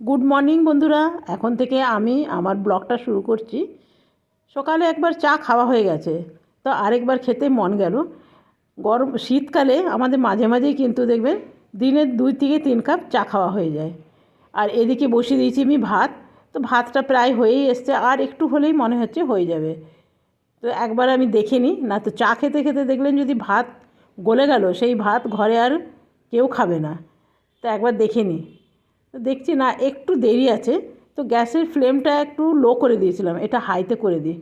Good morning বন্ধুরা। এখন থেকে আমি আমার ব্লগটা শুরু করছি। সকালে একবার চা খাওয়া হয়ে গেছে, তো আরেকবার খেতে মন গেল। গরম শীতকালে আমাদের মাঝে মাঝেই কিন্তু দেখবেন দিনে 2 থেকে 3 কাপ চা খাওয়া হয়ে যায়। আর এদিকে বসিয়ে দিয়েছি আমি ভাত। তো ভাতটা প্রায় হয়েই এসছে, আর একটু হলেই মনে হচ্ছে হয়ে যাবে। তো একবার আমি দেখে নিই, না তো চা খেতে খেতে দেখলেন যদি ভাত গলে গেল, সেই ভাত ঘরে আর কেউ খাবে না। তো একবার দেখে নিই। তো দেখছি না একটু দেরি আছে, তো গ্যাসের ফ্লেমটা একটু লো করে দিয়েছিলাম, এটা হাইতে করে দিই।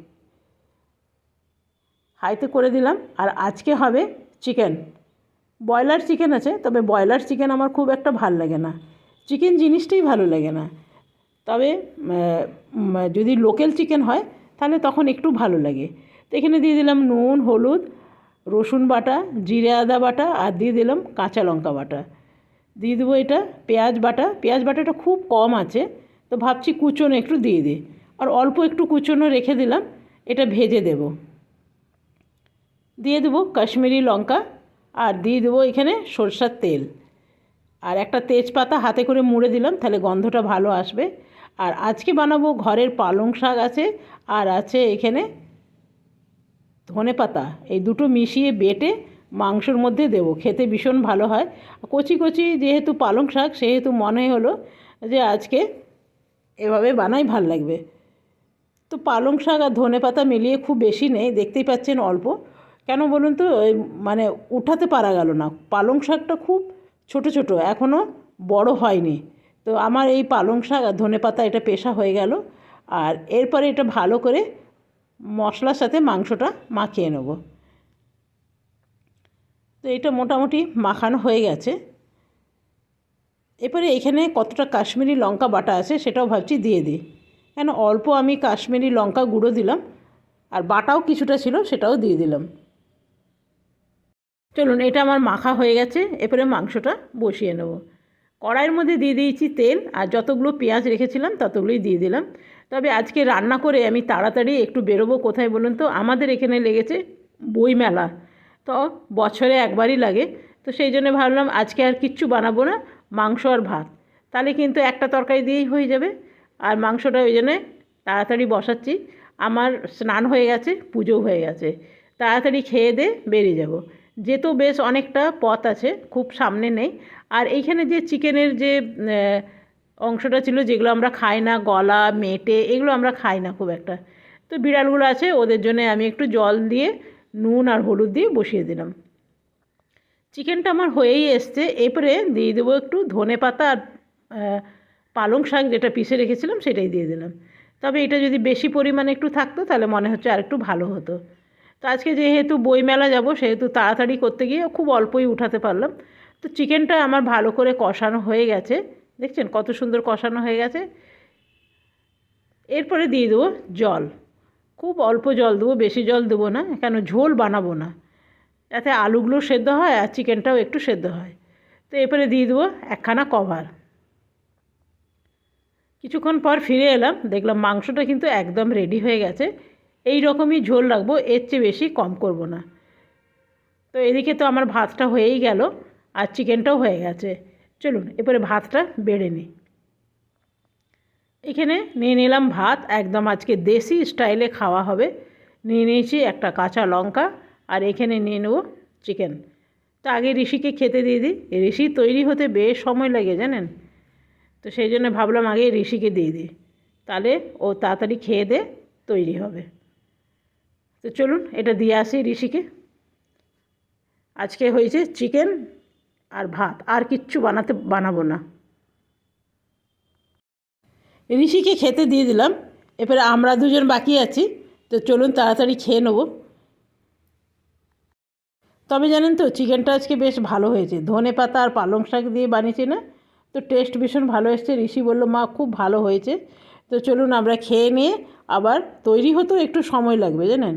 হাইতে করে দিলাম। আর আজকে হবে চিকেন। ব্রয়লার চিকেন আছে, তবে ব্রয়লার চিকেন আমার খুব একটা ভাল লাগে না, চিকেন জিনিসটাই ভালো লাগে না। তবে যদি লোকাল চিকেন হয় তাহলে তখন একটু ভালো লাগে। তো এখানে দিয়ে দিলাম নুন, হলুদ, রসুন বাটা, জিরে আদা বাটা, আর দিয়ে দিলাম কাঁচা লঙ্কা বাটা। দিয়ে দেবো এটা পেঁয়াজ বাটা। পেঁয়াজ বাটাটা খুব কম আছে, তো ভাবছি কুচনো একটু দিয়ে দিই। আর অল্প একটু কুচনো রেখে দিলাম, এটা ভেজে দেব। দিয়ে দেবো কাশ্মীরি লঙ্কা, আর দিয়ে দেবো এখানে সরষের তেল। আর একটা তেজপাতা হাতে করে মুড়ে দিলাম, তাহলে গন্ধটা ভালো আসবে। আর আজকে বানাবো ঘরের পালং শাক আছে, আর আছে এখানে ধনেপাতা। এই দুটো মিশিয়ে বেটে মাংসর মধ্যে দেবো, খেতে ভীষণ ভালো হয়। কচি কচি যেহেতু পালং শাক, সেহেতু মনে হলো যে আজকে এভাবে বানাই ভাল লাগবে। তো পালং শাক আর ধনেপাতা মিলিয়ে খুব বেশি নেই, দেখতেই পাচ্ছেন অল্প। কেন বলুন তো, মানে উঠাতে পারা গেল না। পালং শাকটা খুব ছোট ছোট, এখনও বড় হয়নি। তো আমার এই পালং শাক আর ধনেপাতা এটা পেশা হয়ে গেল। আর এরপরে এটা ভালো করে মশলার সাথে মাংসটা মাখিয়ে নেব। তো এটা মোটামুটি মাখানো হয়ে গেছে। এরপরে এখানে কতটা কাশ্মীরি লঙ্কা বাটা আছে সেটাও ভাবছি দিয়ে দিই, কেন অল্প আমি কাশ্মীরি লঙ্কা গুঁড়ো দিলাম। আর বাটাও কিছুটা ছিল, সেটাও দিয়ে দিলাম। চলুন, এটা আমার মাখা হয়ে গেছে। এরপরে মাংসটা বসিয়ে নেব। কড়াইয়ের মধ্যে দিয়ে দিয়েছি তেল, আর যতগুলো পেঁয়াজ রেখেছিলাম ততগুলোই দিয়ে দিলাম। তবে আজকে রান্না করে আমি তাড়াতাড়ি একটু বেরোবো। কোথায় বলুন তো, আমাদের এখানে লেগেছে বইমেলা। তো বছরে একবারই লাগে। তো সেই জন্য ভাবলাম আজকে আর কিচ্ছু বানাবো না, মাংস আর ভাত, তাহলে কিন্তু একটা তরকারি দিয়েই হয়ে যাবে। আর মাংসটা ওই জন্যে তাড়াতাড়ি বসাচ্ছি। আমার স্নান হয়ে গেছে, পুজো হয়ে গেছে, তাড়াতাড়ি খেয়ে দিয়ে বেরিয়ে যাব। যেহেতু বেশ অনেকটা পথ আছে, খুব সামনে নেই। আর এইখানে যে চিকেনের যে অংশটা ছিল, যেগুলো আমরা খাই না, গলা মেটে, এগুলো আমরা খাই না খুব একটা। তো বিড়ালগুলো আছে, ওদের জন্য আমি একটু জল দিয়ে নুন আর হলুদ দিয়ে বসিয়ে দিলাম। চিকেনটা আমার হয়েই এসছে। এরপরে দিয়ে দেবো একটু ধনে পাতা আর পালং শাক যেটা পিষে রেখেছিলাম সেটাই দিয়ে দিলাম। তবে এটা যদি বেশি পরিমাণে একটু থাকতো তাহলে মনে হচ্ছে আর একটু ভালো হতো। তো আজকে যেহেতু বইমেলা যাব, সেহেতু তাড়াতাড়ি করতে গিয়ে খুব অল্পই উঠাতে পারলাম। তো চিকেনটা আমার ভালো করে কষানো হয়ে গেছে, দেখছেন কত সুন্দর কষানো হয়ে গেছে। এরপরে দিয়ে দেবো জল। খুব অল্প জল দেবো, বেশি জল দেবো না, কেন ঝোল বানাবো না, যাতে আলুগুলো সেদ্ধ হয় আর চিকেনটাও একটু সেদ্ধ হয়। তো এরপরে দিয়ে দেবো একখানা কভার। কিছুক্ষণ পর ফিরে এলাম, দেখলাম মাংসটা কিন্তু একদম রেডি হয়ে গেছে। এই রকমই ঝোল রাখবো, এর চেয়ে বেশি কম করব না। তো এদিকে তো আমার ভাতটা হয়েই গেল, আর চিকেনটাও হয়ে গেছে। চলুন এরপরে ভাতটা বেড়ে নিই। এখানে নিয়ে নিলাম ভাত, একদম আজকে দেশি স্টাইলে খাওয়া হবে। নিয়ে নিয়েছি একটা কাঁচা লঙ্কা, আর এখানে নিয়ে নেব চিকেন। তো আগে ঋষিকে খেতে দিয়ে দিই, ঋষি তৈরি হতে বেশ সময় লাগে জানেন। তো সেই জন্য ভাবলাম আগে ঋষিকে দিয়ে দিই, তাহলে ও তাড়াতাড়ি খেয়ে দে তৈরি হবে। তো চলুন এটা দিয়ে আসি ঋষিকে। আজকে হয়েছে চিকেন আর ভাত, আর কিচ্ছু বানাবো না। ঋষিকে খেতে দিয়ে দিলাম। এরপরে আমরা দুজন বাকি আছি, তো চলুন তাড়াতাড়ি খেয়ে নেব। তবে জানেন তো, চিকেনটা আজকে বেশ ভালো হয়েছে, ধনে পাতা আর পালং শাক দিয়ে বানিয়েছি না, তো টেস্ট ভীষণ ভালো এসছে। ঋষি বলল মা খুব ভালো হয়েছে। তো চলুন আমরা খেয়ে নিয়ে, আবার তৈরি হতেও একটু সময় লাগবে জানেন।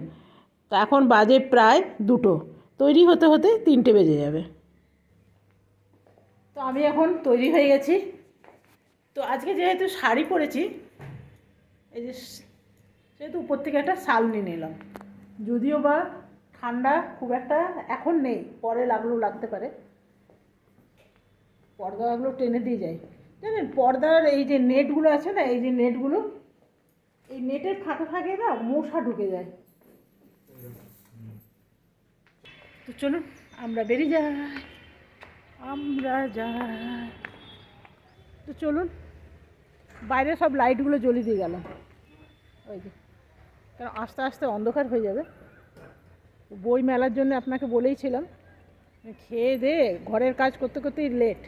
তো এখন বাজে প্রায় 2টো, তৈরি হতে হতে 3টে বেজে যাবে। তো আমি এখন তৈরি হয়ে গেছি। তো আজকে যেহেতু শাড়ি পরেছি, এই যে সেহেতু উপর থেকে একটা শাল নিয়ে নিলাম। যদিও বা ঠান্ডা খুব একটা এখন নেই, পরে লাগলেও লাগতে পারে, পর্দাগুলো টেনে দিয়ে যায়। জানেন পর্দার এই যে নেটগুলো আছে না, এই যে নেটগুলো, এই নেটের ফাঁকে ফাঁকে না মশা ঢুকে যায়। তো চলুন আমরা বেরিয়ে যাই, আমরা যাই। তো চলুন, বাইরে সব লাইটগুলো জ্বলিয়ে দিয়ে গেলাম, ওই যে, কারণ আস্তে আস্তে অন্ধকার হয়ে যাবে। বই মেলার জন্য আপনাকে বলেইছিলাম, খেয়ে দিয়ে ঘরের কাজ করতে করতেই লেট।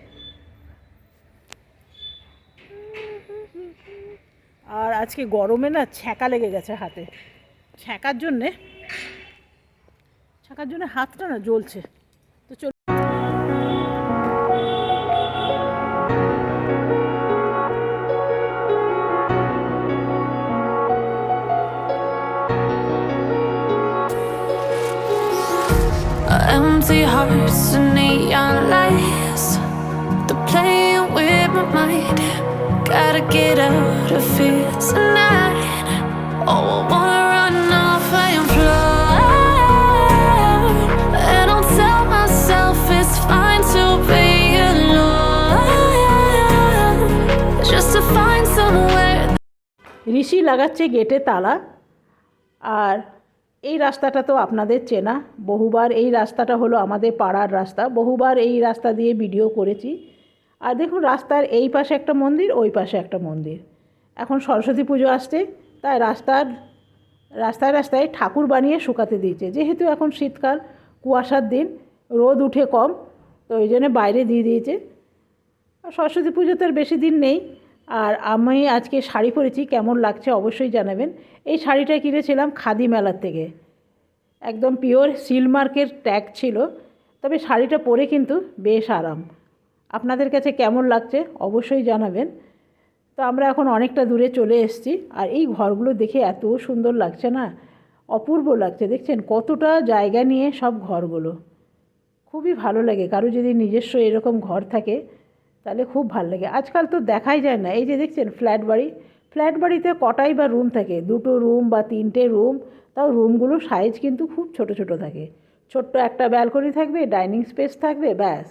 আর আজকে গরমে না ছ্যাঁকা লেগে গেছে হাতে, ছ্যাঁকার জন্যে হাতটা না জ্বলছে। তো চল, empty hearts and neon lights, they're playing with my mind. Gotta get out of here tonight. Oh, I wanna run off and fly, and I'll tell myself it's fine to be alone, just to find somewhere. ঋষি লাগাচ্ছে গেটে তালা। আর এই রাস্তাটা তো আপনাদের চেনা, বহুবার এই রাস্তাটা হলো আমাদের পাড়ার রাস্তা, বহুবার এই রাস্তা দিয়ে ভিডিও করেছি। আর দেখুন রাস্তার এই পাশে একটা মন্দির, ওই পাশে একটা মন্দির। এখন সরস্বতী পুজো আসছে, তাই রাস্তায় রাস্তায় ঠাকুর বানিয়ে শুকাতে দিয়েছে। যেহেতু এখন শীতকাল, কুয়াশার দিন, রোদ উঠে কম, তো ওই জন্য বাইরে দিয়ে দিয়েছে। আর সরস্বতী পুজোতে আর বেশি দিন নেই। আর আমি আজকে শাড়ি পরেছি, কেমন লাগছে অবশ্যই জানাবেন। এই শাড়িটা কিনেছিলাম খাদি মেলার থেকে, একদম পিওর সিলমার্কের ট্যাগ ছিল, তবে শাড়িটা পরে কিন্তু বেশ আরাম। আপনাদের কাছে কেমন লাগছে অবশ্যই জানাবেন। তো আমরা এখন অনেকটা দূরে চলে এসেছি, আর এই ঘরগুলো দেখে এত সুন্দর লাগছে না, অপূর্ব লাগছে। দেখছেন কতটা জায়গা নিয়ে সব ঘরগুলো, খুবই ভালো লাগে। কারো যদি নিজস্ব এরকম ঘর থাকে তাহলে খুব ভালো লাগে। আজকাল তো দেখাই যায় না। এই যে দেখছেন ফ্ল্যাট বাড়িতে কটাই বা রুম থাকে, 2টো রুম বা 3টে রুম, তাও রুমগুলোর সাইজ কিন্তু খুব ছোট ছোট থাকে। ছোট্ট একটা ব্যালকনি থাকবে, ডাইনিং স্পেস থাকবে, ব্যাস।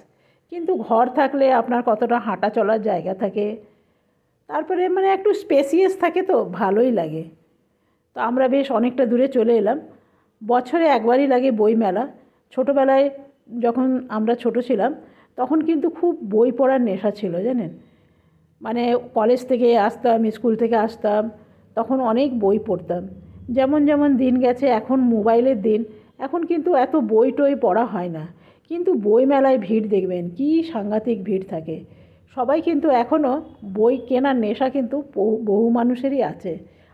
কিন্তু ঘর থাকলে আপনার কতটা হাঁটা চলার জায়গা থাকে, তারপরে মানে একটু স্পেসিয়াস থাকে, তো ভালোই লাগে। তো আমরা বেশ অনেকটা দূরে চলে এলাম। বছরে একবারই লাগে বই মেলা। ছোটোবেলায় যখন আমরা ছোট ছিলাম তখন কিন্তু খুব বই পড়ার নেশা ছিল জানেন। মানে কলেজ থেকে আসতাম, স্কুল থেকে আসতাম, তখন অনেক বই পড়তাম। যেমন যেমন দিন গেছে, এখন মোবাইলের দিন, এখন কিন্তু এত বই টই পড়া হয় না। কিন্তু বই মেলায় ভিড় দেখবেন, কী সাংঘাতিক ভিড় থাকে। সবাই কিন্তু এখনও বই কেনার নেশা কিন্তু বহু মানুষেরই আছে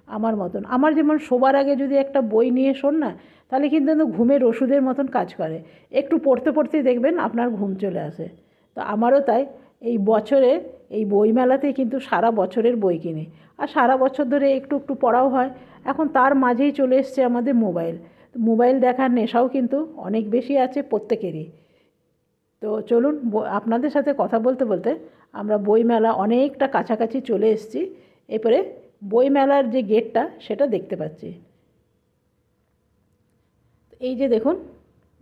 আমার মতন। আমার যেমন শোবার আগে যদি একটা বই নিয়ে শোন না, তাহলে কিন্তু ঘুমের ওষুধের মতন কাজ করে। একটু পড়তে পড়তেই দেখবেন আপনার ঘুম চলে আসে। তো আমারও তাই। এই বছরে এই বইমেলাতেই কিন্তু সারা বছরের বই কিনি, আর সারা বছর ধরে একটু একটু পড়াও হয়। এখন তার মাঝেই চলে এসছে আমাদের মোবাইল। মোবাইল দেখার নেশাও কিন্তু অনেক বেশি আছে প্রত্যেকেরই। তো চলুন, আপনাদের সাথে কথা বলতে বলতে আমরা বইমেলা অনেকটা কাছাকাছি চলে এসেছি। এরপরে বইমেলার যে গেটটা সেটা দেখতে পাচ্ছি। এই যে দেখুন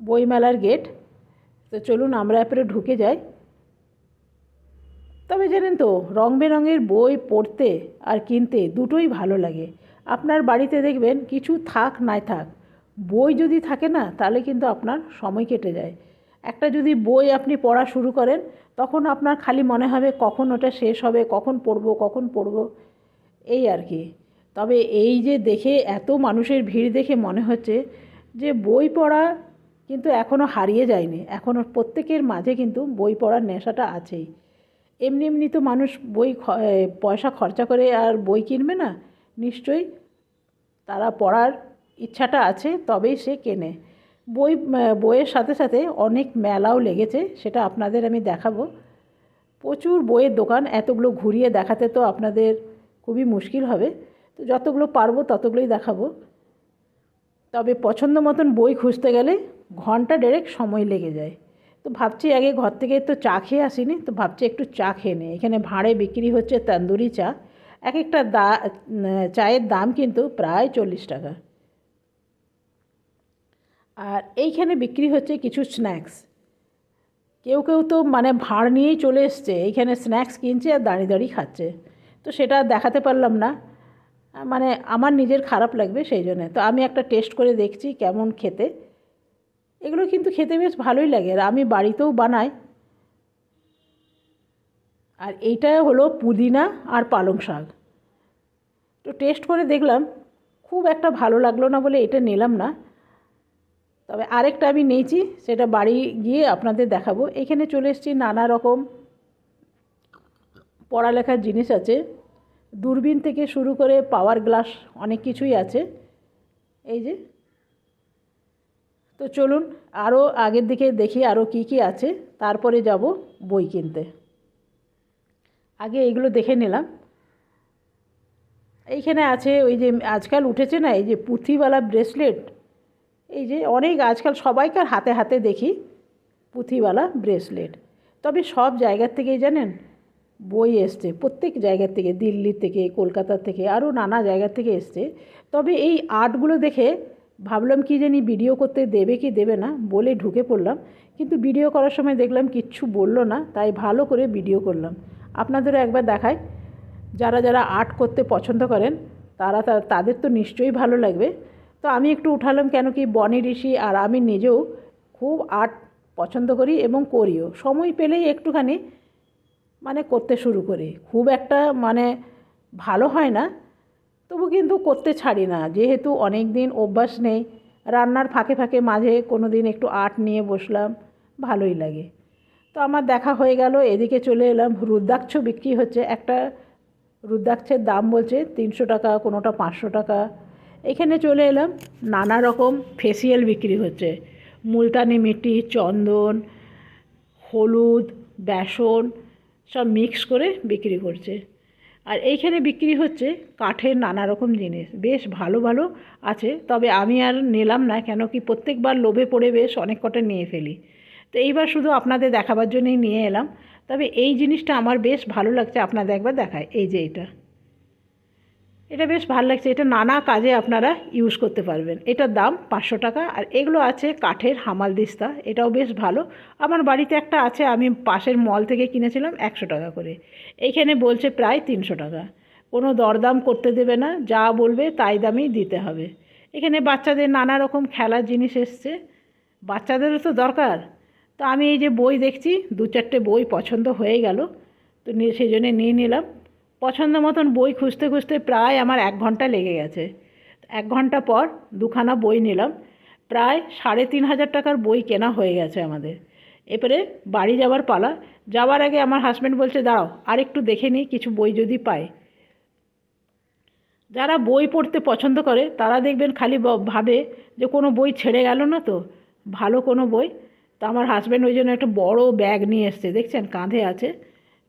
বইমেলার গেট। তো চলুন আমরা এরপরে ঢুকে যাই। তবে জানেন তো, রং বেরঙের বই পড়তে আর কিনতে দুটোই ভালো লাগে। আপনার বাড়িতে দেখবেন কিছু থাক নাই থাক, বই যদি থাকে না তাহলে কিন্তু আপনার সময় কেটে যায়। একটা যদি বই আপনি পড়া শুরু করেন, তখন আপনার খালি মনে হবে কখন ওটা শেষ হবে, কখন পড়ব, এই আর কি। তবে এই যে দেখে এত মানুষের ভিড় দেখে মনে হচ্ছে যে বই পড়া কিন্তু এখনও হারিয়ে যায়নি, এখনও প্রত্যেকের মাঝে কিন্তু বই পড়ার নেশাটা আছেই। এমনি এমনি তো মানুষ পয়সা খরচা করে আর বই কিনবে না, নিশ্চয়ই তারা পড়ার ইচ্ছাটা আছে তবেই সে কেনে। বইয়ের সাথে সাথে অনেক মেলাও লেগেছে, সেটা আপনাদের আমি দেখাবো। প্রচুর বইয়ের দোকান, এতগুলো ঘুরিয়ে দেখাতে তো আপনাদের খুবই মুশকিল হবে, তো যতগুলো পারবো ততগুলোই দেখাবো। তবে পছন্দ মতন বই খুঁজতে গেলে ঘন্টা দেড়েক সময় লেগে যায়। তো ভাবছি আগে ঘর থেকে তো চা খেয়ে আসিনি, তো ভাবছি একটু চা খেয়ে নিই। এখানে ভাঁড়ে বিক্রি হচ্ছে তন্দুরি চা, এক একটা চায়ের দাম কিন্তু প্রায় 40 টাকা। আর এইখানে বিক্রি হচ্ছে কিছু স্ন্যাক্স। কেউ কেউ তো মানে ভাঁড় নিয়েই চলে এসছে, এইখানে স্ন্যাক্স কিনছে আর দাঁড়িয়ে দাঁড়িয়ে খাচ্ছে। তো সেটা দেখাতে পারলাম না, মানে আমার নিজের খারাপ লাগবে সেই জন্যে। তো আমি একটা টেস্ট করে দেখছি কেমন খেতে। এগুলো কিন্তু খেতে বেশ ভালোই লাগে, আর আমি বাড়িতেও বানাই। আর এইটা হলো পুদিনা আর পালং শাক। তো টেস্ট করে দেখলাম, খুব একটা ভালো লাগলো না বলে এটা নিলাম না। তবে আরেকটা আমি নিয়েছি, সেটা বাড়ি গিয়ে আপনাদের দেখাবো। এখানে চলে এসেছি, নানা রকম পড়ালেখার জিনিস আছে, দূরবীন থেকে শুরু করে পাওয়ার গ্লাস অনেক কিছুই আছে এই যে। তো চলুন আরও আগের দিকে দেখি আরও কি কি আছে, তারপরে যাব বই কিনতে। আগে এইগুলো দেখে নিলাম। এইখানে আছে ওই যে আজকাল উঠেছে না, এই যে পুঁথিওয়ালা ব্রেসলেট। এই যে অনেক আজকাল সবাইকার হাতে হাতে দেখি পুঁথিওয়ালা ব্রেসলেট। তবে সব জায়গার থেকেই জানেন বই এসছে, প্রত্যেক জায়গার থেকে, দিল্লি থেকে, কলকাতা থেকে, আরও নানা জায়গার থেকে এসছে। তবে এই আর্টগুলো দেখে ভাবলাম কি জানি ভিডিও করতে দেবে কি দেবে না, বলে ঢুকে পড়লাম। কিন্তু ভিডিও করার সময় দেখলাম কিচ্ছু বললো না, তাই ভালো করে ভিডিও করলাম। আপনাদেরও একবার দেখাই। যারা যারা আর্ট করতে পছন্দ করেন তাদের তো নিশ্চয়ই ভালো লাগবে। তো আমি একটু উঠালাম, কেন কি বনি ঋষি আর আমি নিজেও খুব আর্ট পছন্দ করি এবং করিও। সময় পেলেই একটুখানি মানে করতে শুরু করি। খুব একটা মানে ভালো হয় না, তবু কিন্তু করতে ছাড়ি না, যেহেতু অনেক দিন অভ্যাস নেই। রান্নার ফাঁকে ফাঁকে মাঝে কোনো দিন একটু আর্ট নিয়ে বসলাম, ভালোই লাগে। তো আমার দেখা হয়ে গেল, এদিকে চলে এলাম। রুদ্রাক্ষ বিক্রি হচ্ছে, একটা রুদ্রাক্ষের দাম বলছে 300 টাকা, কোনোটা 500 টাকা। এখানে চলে এলাম, নানা রকম ফেসিয়াল বিক্রি হচ্ছে, মুলতানি মিটি, চন্দন, হলুদ, বেসন সব মিক্স করে বিক্রি করছে। আর এইখানে বিক্রি হচ্ছে কাঠের নানা রকম জিনিস, বেশ ভালো ভালো আছে। তবে আমি আর নিলাম না, কেন কি প্রত্যেকবার লোভে পড়ে বেশ অনেক কটা নিয়ে ফেলি। তো এইবার শুধু আপনাদের দেখাবার জন্যই নিয়ে এলাম। তবে এই জিনিসটা আমার বেশ ভালো লাগছে, আপনাদের একবার দেখায়। এই যে এটা বেশ ভালো লাগছে, এটা নানা কাজে আপনারা ইউজ করতে পারবেন। এটার দাম 500 টাকা। আর এগুলো আছে কাঠের হামালদিস্তা, এটাও বেশ ভালো। আমার বাড়িতে একটা আছে, আমি পাশের মল থেকে কিনেছিলাম 100 টাকা করে। এইখানে বলছে প্রায় 300 টাকা। কোনো দরদাম করতে দেবে না, যা বলবে তাই দামেই দিতে হবে। এখানে বাচ্চাদের নানা রকম খেলার জিনিস এসছে, বাচ্চাদেরও তো দরকার। তো আমি এই যে বই দেখছি, 2-4টে বই পছন্দ হয়ে গেল, তো সেই জন্যে নিয়ে নিলাম। পছন্দ মতন বই খুঁজতে খুঁজতে প্রায় আমার 1 ঘন্টা লেগে গেছে। 1 ঘন্টা পর 2খানা বই নিলাম, প্রায় 3,500 টাকার বই কেনা হয়ে গেছে আমাদের। এবারে বাড়ি যাওয়ার পালা। যাওয়ার আগে আমার হাজব্যান্ড বলছে, দাঁড়াও আর একটু দেখে নিই কিছু বই যদি পাই। যারা বই পড়তে পছন্দ করে তারা দেখবেন খালি ভাবে যে কোনো বই ছেড়ে গেল না তো, ভালো কোনো বই। তো আমার হাজব্যান্ড ওই জন্য একটা বড় ব্যাগ নিয়ে এসছে, দেখছেন কাঁধে আছে।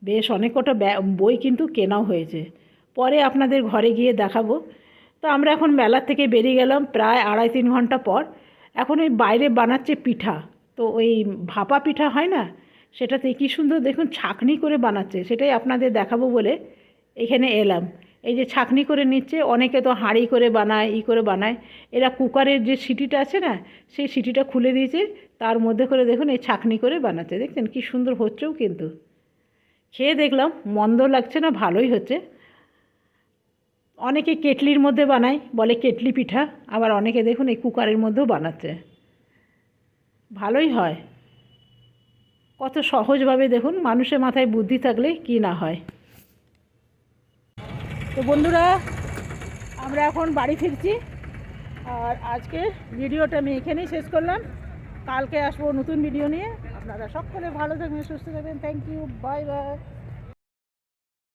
বেশ অনেক কটা বই কিন্তু কেনাও হয়েছে, পরে আপনাদের ঘরে গিয়ে দেখাবো। তো আমরা এখন মেলার থেকে বেরিয়ে গেলাম প্রায় 2.5-3 ঘন্টা পর। এখন ওই বাইরে বানাচ্ছে পিঠা, তো ওই ভাপা পিঠা হয় না, সেটাতে কী সুন্দর দেখুন ছাঁকনি করে বানাচ্ছে, সেটাই আপনাদের দেখাবো বলে এখানে এলাম। এই যে ছাঁকনি করে নিচ্ছে, অনেকে তো হাঁড়ি করে বানায়, করে বানায়। এরা কুকারের যে সিটিটা আছে না, সেই সিটিটা খুলে দিয়েছে, তার মধ্যে করে দেখুন এই ছাঁকনি করে বানাচ্ছে। দেখছেন কী সুন্দর হচ্ছেও, কিন্তু খেয়ে দেখলাম মন্দ লাগছে না, ভালোই হচ্ছে। অনেকে কেটলির মধ্যে বানায়, বলে কেটলি পিঠা, আবার অনেকে দেখুন এই কুকারের মধ্যেও বানাচ্ছে, ভালোই হয়। কত সহজভাবে দেখুন, মানুষের মাথায় বুদ্ধি থাকলে কি না হয়। তো বন্ধুরা, আমরা এখন বাড়ি ফিরছি, আর আজকের ভিডিওটা আমি এখানেই শেষ করলাম। কালকে আসবো নতুন ভিডিও নিয়ে। আপনারা সকলে ভালো থাকবেন, সুস্থ থাকবেন। Thank you, bye by.